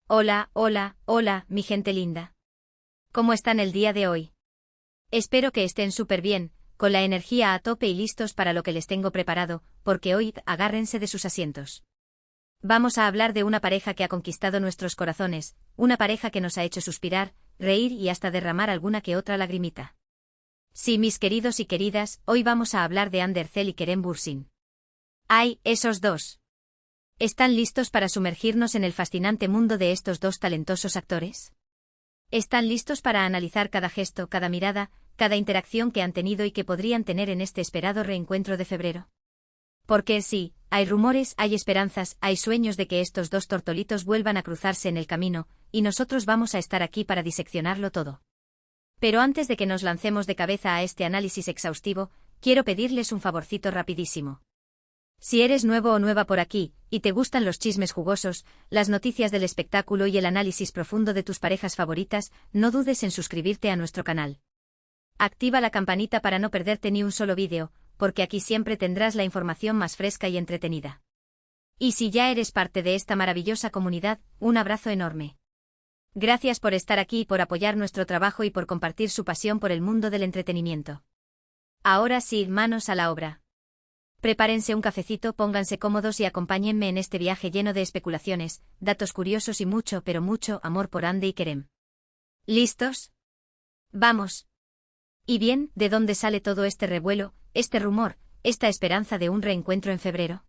Hola, hola, hola, mi gente linda. ¿Cómo están el día de hoy? Espero que estén súper bien, con la energía a tope y listos para lo que les tengo preparado, porque hoy agárrense de sus asientos. Vamos a hablar de una pareja que ha conquistado nuestros corazones, una pareja que nos ha hecho suspirar, reír y hasta derramar alguna que otra lagrimita. Sí, mis queridos y queridas, hoy vamos a hablar de Ander Zel y Kerem Bürsin. ¡Ay, esos dos! ¿Están listos para sumergirnos en el fascinante mundo de estos dos talentosos actores? ¿Están listos para analizar cada gesto, cada mirada, cada interacción que han tenido y que podrían tener en este esperado reencuentro de febrero? Porque sí, hay rumores, hay esperanzas, hay sueños de que estos dos tortolitos vuelvan a cruzarse en el camino, y nosotros vamos a estar aquí para diseccionarlo todo. Pero antes de que nos lancemos de cabeza a este análisis exhaustivo, quiero pedirles un favorcito rapidísimo. Si eres nuevo o nueva por aquí, y te gustan los chismes jugosos, las noticias del espectáculo y el análisis profundo de tus parejas favoritas, no dudes en suscribirte a nuestro canal. Activa la campanita para no perderte ni un solo vídeo, porque aquí siempre tendrás la información más fresca y entretenida. Y si ya eres parte de esta maravillosa comunidad, un abrazo enorme. Gracias por estar aquí y por apoyar nuestro trabajo y por compartir su pasión por el mundo del entretenimiento. Ahora sí, manos a la obra. Prepárense un cafecito, pónganse cómodos y acompáñenme en este viaje lleno de especulaciones, datos curiosos y mucho, pero mucho amor por Ander y Kerem. ¿Listos? ¡Vamos! Y bien, ¿de dónde sale todo este revuelo, este rumor, esta esperanza de un reencuentro en febrero?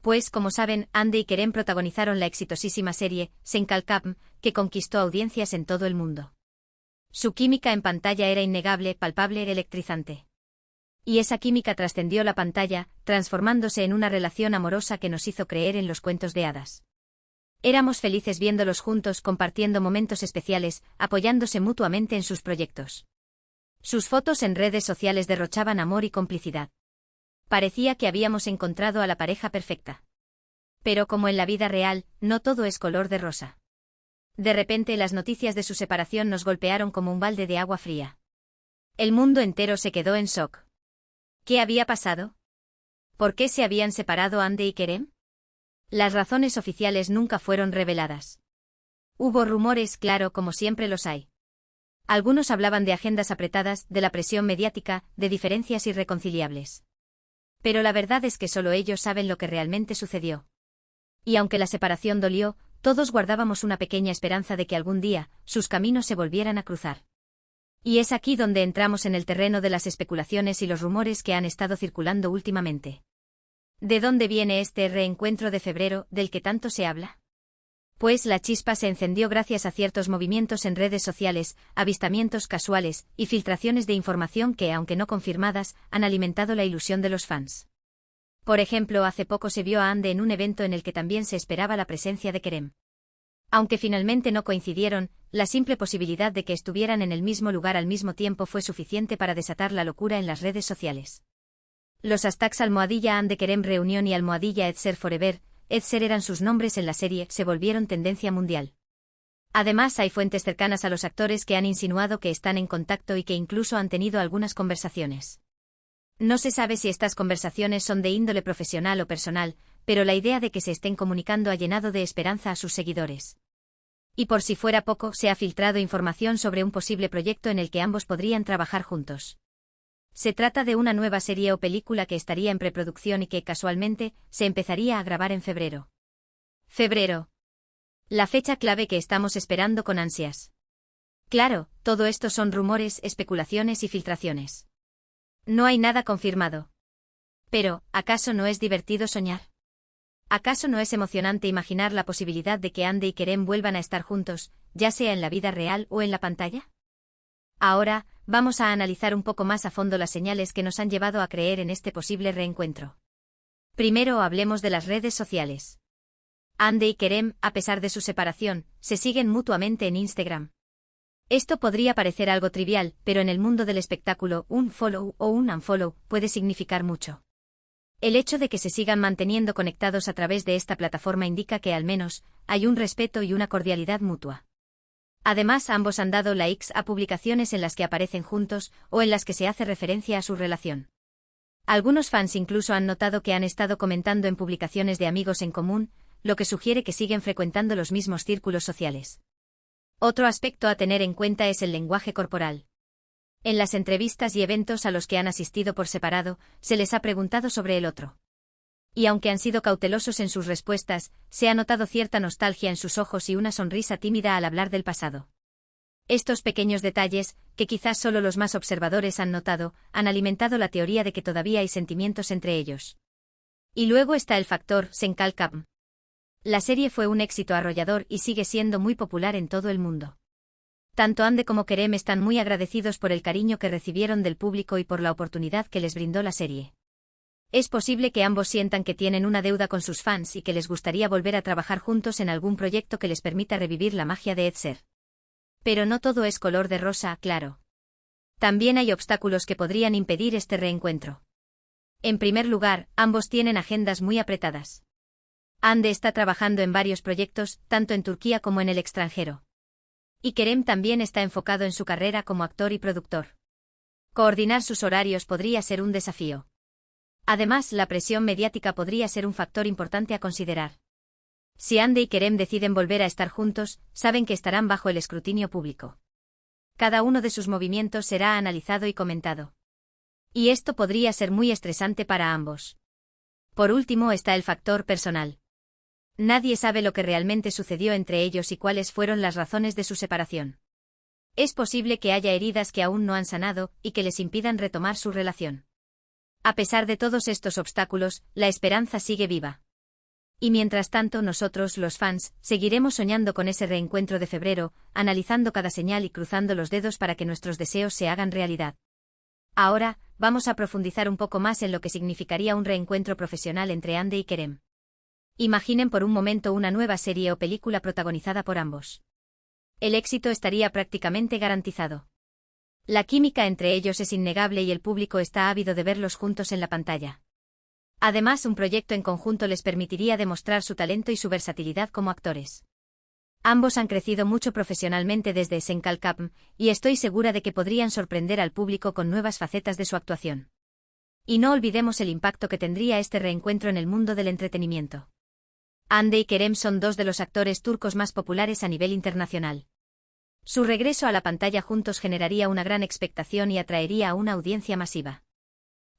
Pues, como saben, Ander y Kerem protagonizaron la exitosísima serie Sen Kalkam, que conquistó audiencias en todo el mundo. Su química en pantalla era innegable, palpable, electrizante. Y esa química trascendió la pantalla, transformándose en una relación amorosa que nos hizo creer en los cuentos de hadas. Éramos felices viéndolos juntos, compartiendo momentos especiales, apoyándose mutuamente en sus proyectos. Sus fotos en redes sociales derrochaban amor y complicidad. Parecía que habíamos encontrado a la pareja perfecta. Pero como en la vida real, no todo es color de rosa. De repente las noticias de su separación nos golpearon como un balde de agua fría. El mundo entero se quedó en shock. ¿Qué había pasado? ¿Por qué se habían separado Ander y Kerem? Las razones oficiales nunca fueron reveladas. Hubo rumores, claro, como siempre los hay. Algunos hablaban de agendas apretadas, de la presión mediática, de diferencias irreconciliables. Pero la verdad es que solo ellos saben lo que realmente sucedió. Y aunque la separación dolió, todos guardábamos una pequeña esperanza de que algún día, sus caminos se volvieran a cruzar. Y es aquí donde entramos en el terreno de las especulaciones y los rumores que han estado circulando últimamente. ¿De dónde viene este reencuentro de febrero, del que tanto se habla? Pues la chispa se encendió gracias a ciertos movimientos en redes sociales, avistamientos casuales y filtraciones de información que, aunque no confirmadas, han alimentado la ilusión de los fans. Por ejemplo, hace poco se vio a Ander en un evento en el que también se esperaba la presencia de Kerem. Aunque finalmente no coincidieron, la simple posibilidad de que estuvieran en el mismo lugar al mismo tiempo fue suficiente para desatar la locura en las redes sociales. Los hashtags #Ander Kerem Reunión y @EdSer Forever, EdSer eran sus nombres en la serie, se volvieron tendencia mundial. Además, hay fuentes cercanas a los actores que han insinuado que están en contacto y que incluso han tenido algunas conversaciones. No se sabe si estas conversaciones son de índole profesional o personal, pero la idea de que se estén comunicando ha llenado de esperanza a sus seguidores. Y por si fuera poco, se ha filtrado información sobre un posible proyecto en el que ambos podrían trabajar juntos. Se trata de una nueva serie o película que estaría en preproducción y que, casualmente, se empezaría a grabar en febrero. Febrero. La fecha clave que estamos esperando con ansias. Claro, todo esto son rumores, especulaciones y filtraciones. No hay nada confirmado. Pero, ¿acaso no es divertido soñar? ¿Acaso no es emocionante imaginar la posibilidad de que Ander y Kerem vuelvan a estar juntos, ya sea en la vida real o en la pantalla? Ahora, vamos a analizar un poco más a fondo las señales que nos han llevado a creer en este posible reencuentro. Primero hablemos de las redes sociales. Ander y Kerem, a pesar de su separación, se siguen mutuamente en Instagram. Esto podría parecer algo trivial, pero en el mundo del espectáculo, un follow o un unfollow puede significar mucho. El hecho de que se sigan manteniendo conectados a través de esta plataforma indica que al menos hay un respeto y una cordialidad mutua. Además, ambos han dado likes a publicaciones en las que aparecen juntos o en las que se hace referencia a su relación. Algunos fans incluso han notado que han estado comentando en publicaciones de amigos en común, lo que sugiere que siguen frecuentando los mismos círculos sociales. Otro aspecto a tener en cuenta es el lenguaje corporal. En las entrevistas y eventos a los que han asistido por separado, se les ha preguntado sobre el otro. Y aunque han sido cautelosos en sus respuestas, se ha notado cierta nostalgia en sus ojos y una sonrisa tímida al hablar del pasado. Estos pequeños detalles, que quizás solo los más observadores han notado, han alimentado la teoría de que todavía hay sentimientos entre ellos. Y luego está el factor Senkalkam. La serie fue un éxito arrollador y sigue siendo muy popular en todo el mundo. Tanto Ande como Kerem están muy agradecidos por el cariño que recibieron del público y por la oportunidad que les brindó la serie. Es posible que ambos sientan que tienen una deuda con sus fans y que les gustaría volver a trabajar juntos en algún proyecto que les permita revivir la magia de Edser. Pero no todo es color de rosa, claro. También hay obstáculos que podrían impedir este reencuentro. En primer lugar, ambos tienen agendas muy apretadas. Ande está trabajando en varios proyectos, tanto en Turquía como en el extranjero. Y Kerem también está enfocado en su carrera como actor y productor. Coordinar sus horarios podría ser un desafío. Además, la presión mediática podría ser un factor importante a considerar. Si Ande y Kerem deciden volver a estar juntos, saben que estarán bajo el escrutinio público. Cada uno de sus movimientos será analizado y comentado. Y esto podría ser muy estresante para ambos. Por último está el factor personal. Nadie sabe lo que realmente sucedió entre ellos y cuáles fueron las razones de su separación. Es posible que haya heridas que aún no han sanado y que les impidan retomar su relación. A pesar de todos estos obstáculos, la esperanza sigue viva. Y mientras tanto nosotros, los fans, seguiremos soñando con ese reencuentro de febrero, analizando cada señal y cruzando los dedos para que nuestros deseos se hagan realidad. Ahora, vamos a profundizar un poco más en lo que significaría un reencuentro profesional entre Ande y Kerem. Imaginen por un momento una nueva serie o película protagonizada por ambos. El éxito estaría prácticamente garantizado. La química entre ellos es innegable y el público está ávido de verlos juntos en la pantalla. Además, un proyecto en conjunto les permitiría demostrar su talento y su versatilidad como actores. Ambos han crecido mucho profesionalmente desde Senkalkam, y estoy segura de que podrían sorprender al público con nuevas facetas de su actuación. Y no olvidemos el impacto que tendría este reencuentro en el mundo del entretenimiento. Ande y Kerem son dos de los actores turcos más populares a nivel internacional. Su regreso a la pantalla juntos generaría una gran expectación y atraería a una audiencia masiva.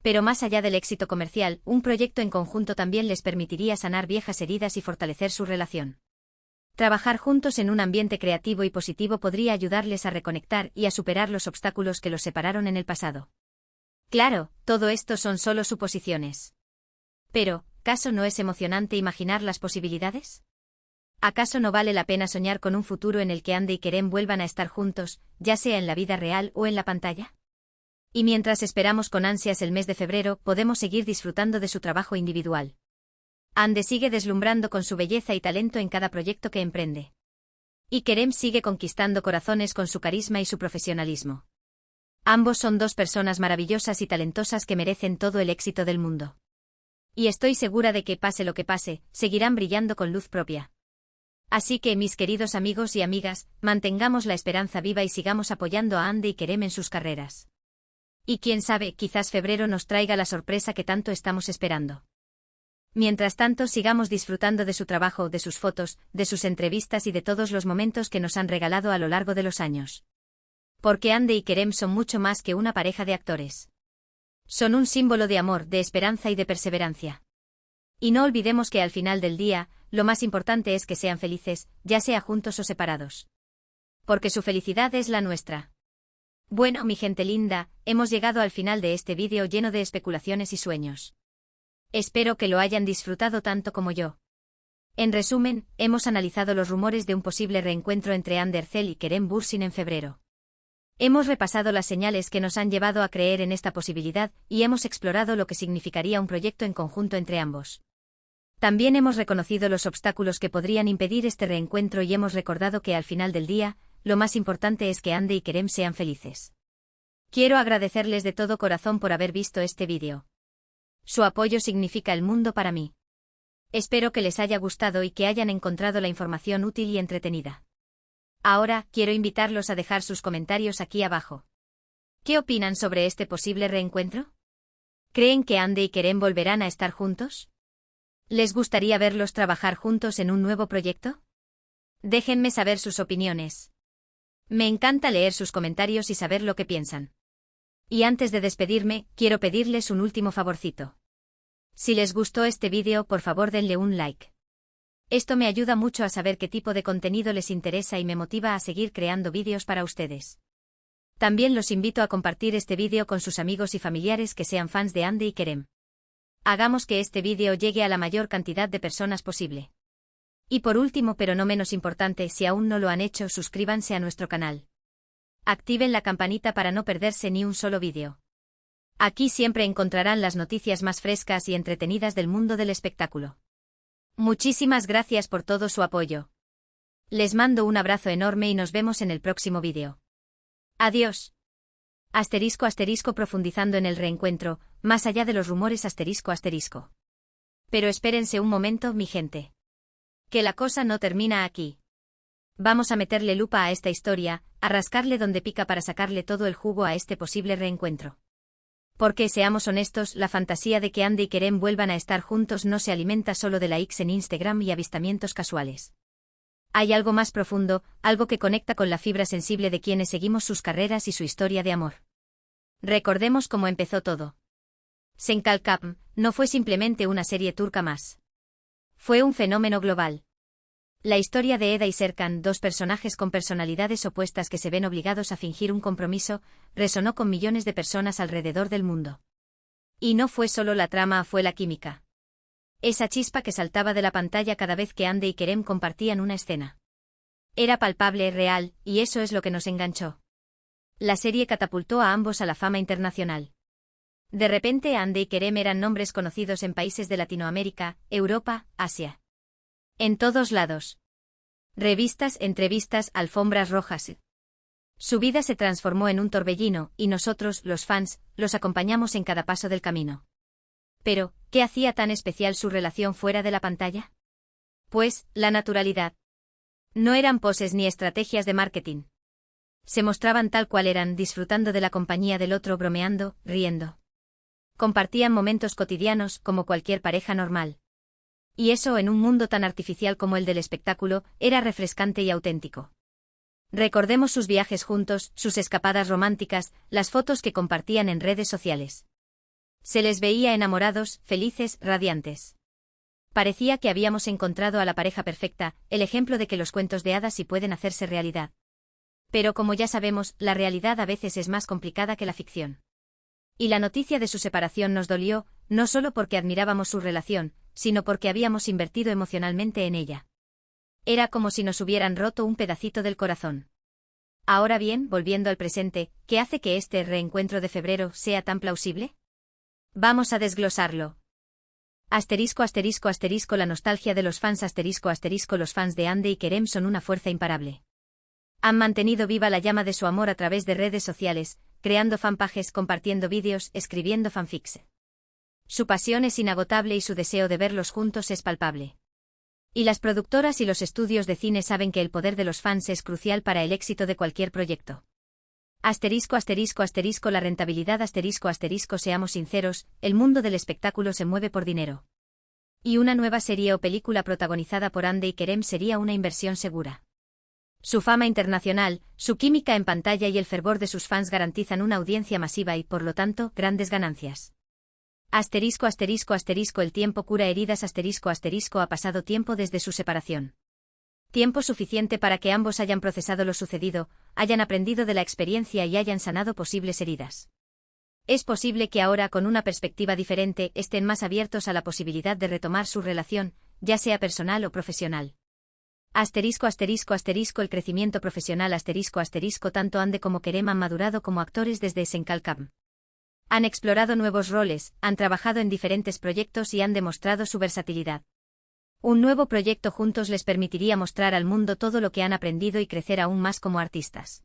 Pero más allá del éxito comercial, un proyecto en conjunto también les permitiría sanar viejas heridas y fortalecer su relación. Trabajar juntos en un ambiente creativo y positivo podría ayudarles a reconectar y a superar los obstáculos que los separaron en el pasado. Claro, todo esto son solo suposiciones. Pero, ¿acaso no es emocionante imaginar las posibilidades? ¿Acaso no vale la pena soñar con un futuro en el que Ande y Kerem vuelvan a estar juntos, ya sea en la vida real o en la pantalla? Y mientras esperamos con ansias el mes de febrero, podemos seguir disfrutando de su trabajo individual. Ande sigue deslumbrando con su belleza y talento en cada proyecto que emprende. Y Kerem sigue conquistando corazones con su carisma y su profesionalismo. Ambos son dos personas maravillosas y talentosas que merecen todo el éxito del mundo. Y estoy segura de que, pase lo que pase, seguirán brillando con luz propia. Así que, mis queridos amigos y amigas, mantengamos la esperanza viva y sigamos apoyando a Ande y Kerem en sus carreras. Y quién sabe, quizás febrero nos traiga la sorpresa que tanto estamos esperando. Mientras tanto, sigamos disfrutando de su trabajo, de sus fotos, de sus entrevistas y de todos los momentos que nos han regalado a lo largo de los años. Porque Ande y Kerem son mucho más que una pareja de actores. Son un símbolo de amor, de esperanza y de perseverancia. Y no olvidemos que al final del día, lo más importante es que sean felices, ya sea juntos o separados. Porque su felicidad es la nuestra. Bueno, mi gente linda, hemos llegado al final de este vídeo lleno de especulaciones y sueños. Espero que lo hayan disfrutado tanto como yo. En resumen, hemos analizado los rumores de un posible reencuentro entre Ande Erçel y Kerem Bürsin en febrero. Hemos repasado las señales que nos han llevado a creer en esta posibilidad y hemos explorado lo que significaría un proyecto en conjunto entre ambos. También hemos reconocido los obstáculos que podrían impedir este reencuentro y hemos recordado que al final del día, lo más importante es que Ande y Kerem sean felices. Quiero agradecerles de todo corazón por haber visto este vídeo. Su apoyo significa el mundo para mí. Espero que les haya gustado y que hayan encontrado la información útil y entretenida. Ahora, quiero invitarlos a dejar sus comentarios aquí abajo. ¿Qué opinan sobre este posible reencuentro? ¿Creen que Ande y Kerem volverán a estar juntos? ¿Les gustaría verlos trabajar juntos en un nuevo proyecto? Déjenme saber sus opiniones. Me encanta leer sus comentarios y saber lo que piensan. Y antes de despedirme, quiero pedirles un último favorcito. Si les gustó este vídeo, por favor denle un like. Esto me ayuda mucho a saber qué tipo de contenido les interesa y me motiva a seguir creando vídeos para ustedes. También los invito a compartir este vídeo con sus amigos y familiares que sean fans de Hande y Kerem. Hagamos que este vídeo llegue a la mayor cantidad de personas posible. Y por último, pero no menos importante, si aún no lo han hecho, suscríbanse a nuestro canal. Activen la campanita para no perderse ni un solo vídeo. Aquí siempre encontrarán las noticias más frescas y entretenidas del mundo del espectáculo. Muchísimas gracias por todo su apoyo. Les mando un abrazo enorme y nos vemos en el próximo vídeo. Adiós. Profundizando en el reencuentro, más allá de los rumores ***. Pero espérense un momento, mi gente. Que la cosa no termina aquí. Vamos a meterle lupa a esta historia, a rascarle donde pica para sacarle todo el jugo a este posible reencuentro. Porque, seamos honestos, la fantasía de que Hande y Kerem vuelvan a estar juntos no se alimenta solo de likes en Instagram y avistamientos casuales. Hay algo más profundo, algo que conecta con la fibra sensible de quienes seguimos sus carreras y su historia de amor. Recordemos cómo empezó todo. Senkalkam no fue simplemente una serie turca más. Fue un fenómeno global. La historia de Eda y Serkan, dos personajes con personalidades opuestas que se ven obligados a fingir un compromiso, resonó con millones de personas alrededor del mundo. Y no fue solo la trama, fue la química. Esa chispa que saltaba de la pantalla cada vez que Hande y Kerem compartían una escena. Era palpable, real, y eso es lo que nos enganchó. La serie catapultó a ambos a la fama internacional. De repente Hande y Kerem eran nombres conocidos en países de Latinoamérica, Europa, Asia. En todos lados. Revistas, entrevistas, alfombras rojas. Su vida se transformó en un torbellino, y nosotros, los fans, los acompañamos en cada paso del camino. Pero, ¿qué hacía tan especial su relación fuera de la pantalla? Pues, la naturalidad. No eran poses ni estrategias de marketing. Se mostraban tal cual eran, disfrutando de la compañía del otro, bromeando, riendo. Compartían momentos cotidianos, como cualquier pareja normal. Y eso, en un mundo tan artificial como el del espectáculo, era refrescante y auténtico. Recordemos sus viajes juntos, sus escapadas románticas, las fotos que compartían en redes sociales. Se les veía enamorados, felices, radiantes. Parecía que habíamos encontrado a la pareja perfecta, el ejemplo de que los cuentos de hadas sí pueden hacerse realidad. Pero como ya sabemos, la realidad a veces es más complicada que la ficción. Y la noticia de su separación nos dolió, no solo porque admirábamos su relación, sino porque habíamos invertido emocionalmente en ella. Era como si nos hubieran roto un pedacito del corazón. Ahora bien, volviendo al presente, ¿qué hace que este reencuentro de febrero sea tan plausible? Vamos a desglosarlo. ***, la nostalgia de los fans ***, los fans de Hande y Kerem son una fuerza imparable. Han mantenido viva la llama de su amor a través de redes sociales, creando fanpages, compartiendo vídeos, escribiendo fanfics. Su pasión es inagotable y su deseo de verlos juntos es palpable. Y las productoras y los estudios de cine saben que el poder de los fans es crucial para el éxito de cualquier proyecto. La rentabilidad seamos sinceros, el mundo del espectáculo se mueve por dinero. Y una nueva serie o película protagonizada por Hande y Kerem sería una inversión segura. Su fama internacional, su química en pantalla y el fervor de sus fans garantizan una audiencia masiva y, por lo tanto, grandes ganancias. El tiempo cura heridas ha pasado tiempo desde su separación. Tiempo suficiente para que ambos hayan procesado lo sucedido, hayan aprendido de la experiencia y hayan sanado posibles heridas. Es posible que ahora, con una perspectiva diferente, estén más abiertos a la posibilidad de retomar su relación, ya sea personal o profesional. El crecimiento profesional tanto Hande como Kerem han madurado como actores desde Senkalkam. Han explorado nuevos roles, han trabajado en diferentes proyectos y han demostrado su versatilidad. Un nuevo proyecto juntos les permitiría mostrar al mundo todo lo que han aprendido y crecer aún más como artistas.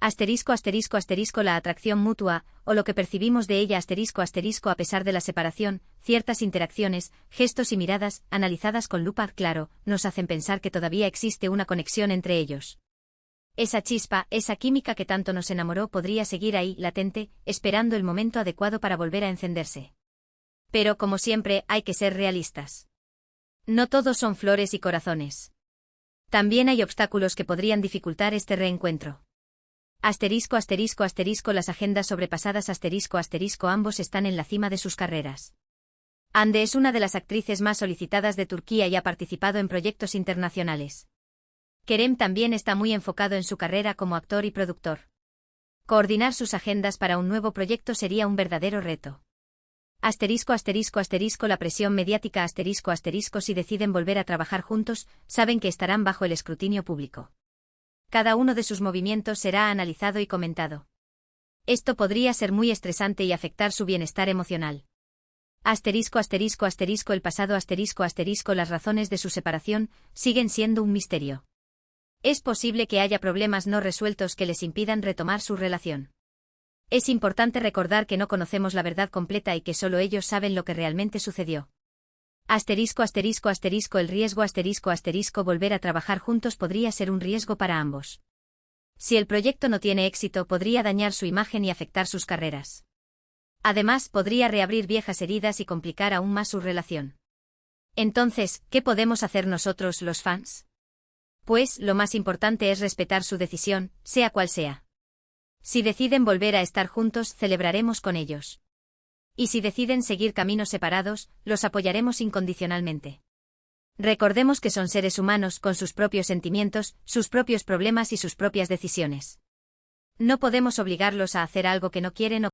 La atracción mutua, o lo que percibimos de ella a pesar de la separación, ciertas interacciones, gestos y miradas, analizadas con lupa, claro, nos hacen pensar que todavía existe una conexión entre ellos. Esa chispa, esa química que tanto nos enamoró podría seguir ahí, latente, esperando el momento adecuado para volver a encenderse. Pero como siempre, hay que ser realistas. No todos son flores y corazones. También hay obstáculos que podrían dificultar este reencuentro. Asterisco asterisco asterisco las agendas sobrepasadas asterisco asterisco ambos están en la cima de sus carreras. Hande es una de las actrices más solicitadas de Turquía y ha participado en proyectos internacionales. Kerem también está muy enfocado en su carrera como actor y productor. Coordinar sus agendas para un nuevo proyecto sería un verdadero reto. Asterisco asterisco asterisco la presión mediática asterisco asterisco si deciden volver a trabajar juntos, saben que estarán bajo el escrutinio público. Cada uno de sus movimientos será analizado y comentado. Esto podría ser muy estresante y afectar su bienestar emocional. Asterisco asterisco asterisco el pasado asterisco asterisco las razones de su separación siguen siendo un misterio. Es posible que haya problemas no resueltos que les impidan retomar su relación. Es importante recordar que no conocemos la verdad completa y que solo ellos saben lo que realmente sucedió. Asterisco asterisco asterisco el riesgo asterisco asterisco volver a trabajar juntos podría ser un riesgo para ambos. Si el proyecto no tiene éxito podría dañar su imagen y afectar sus carreras. Además podría reabrir viejas heridas y complicar aún más su relación. Entonces, ¿qué podemos hacer nosotros los fans? Pues, lo más importante es respetar su decisión, sea cual sea. Si deciden volver a estar juntos, celebraremos con ellos. Y si deciden seguir caminos separados, los apoyaremos incondicionalmente. Recordemos que son seres humanos con sus propios sentimientos, sus propios problemas y sus propias decisiones. No podemos obligarlos a hacer algo que no quieren o